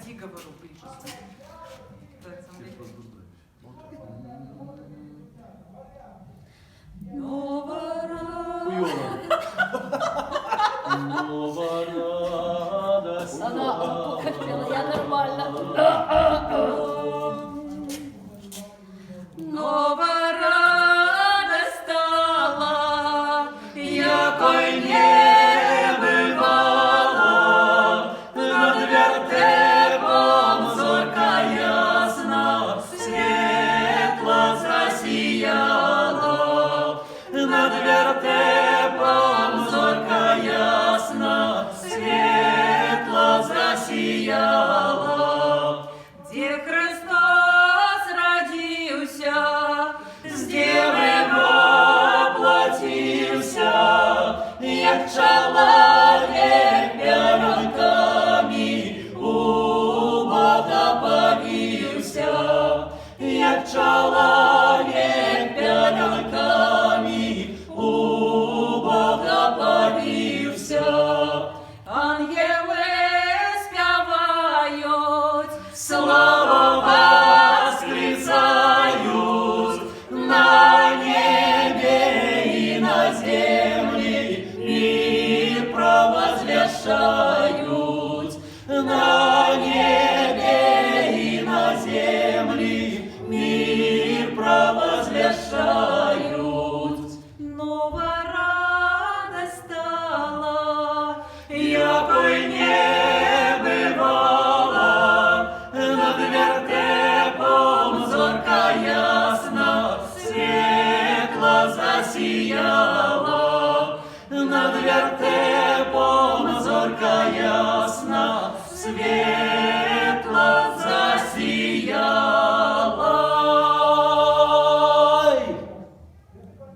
Иди, говорю, ближе. Она похотела, я нормально. Нова радость стала, якой не бывало, над вертепом зорка ясна, светло засияла, над вертепом зорка ясна, светло засияла, где Христос родился, з Девы воплотился, як чоловік пялюнками у Бога повівся, як чоловік пялюнками у Бога повівся. Ангели співають, слава восклицають, на небе и на земле мир провозглашают, на небе и на земле мир провозглашают. Нова радость стала, якой не бывало, над вертепом зорка ясна, светло засияла, над вертепом зорка ясна, светло